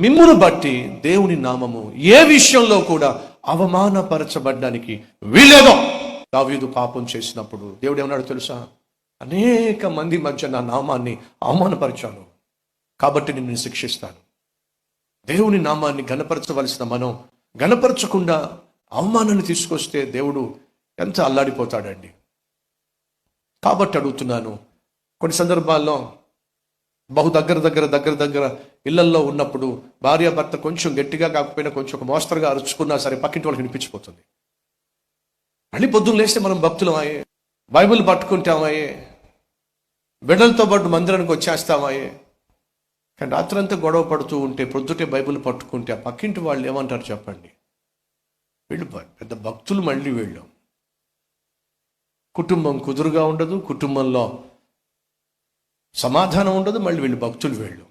మిమ్మును బట్టి దేవుని నామము ఏ విషయంలో కూడా అవమానపరచబడ్డానికి వీలేదో. దావీదు పాపం చేసినప్పుడు దేవుడు ఏమన్నాడు తెలుసా? అనేక మంది మధ్య నా నామాన్ని అవమానపరిచాను, కాబట్టి నిన్ను శిక్షిస్తాను. దేవుని నామాన్ని గణపరచవలసిన మనం గణపరచకుండా అవమానాన్ని తీసుకొస్తే దేవుడు ఎంత అల్లాడిపోతాడండి. కాబట్టి అడుగుతున్నాను, కొన్ని సందర్భాల్లో బహు దగ్గర ఇళ్లల్లో ఉన్నప్పుడు భార్యాభర్త కొంచెం గట్టిగా కాకపోయినా కొంచెం ఒక మోస్తరుగా అరుచుకున్నా సరే పక్కింటి వాళ్ళకి వినిపించిపోతుంది. మళ్ళీ పొద్దున్న లేస్తే మనం భక్తులమాయే, బైబిల్ పట్టుకుంటామాయే, బిడ్డలతో పాటు మందిరానికి వచ్చేస్తామాయే. కానీ రాత్రంతా గొడవ పడుతూ ఉంటే పొద్దుటే బైబిల్ పట్టుకుంటే ఆ పక్కింటి వాళ్ళు ఏమంటారు చెప్పండి? వీళ్ళు పెద్ద భక్తులు, మళ్ళీ వీళ్ళు కుటుంబం కుదురుగా ఉండదు, కుటుంబంలో సమాధానం ఉండదు, మళ్ళీ వీళ్ళు భక్తులు వీళ్ళు.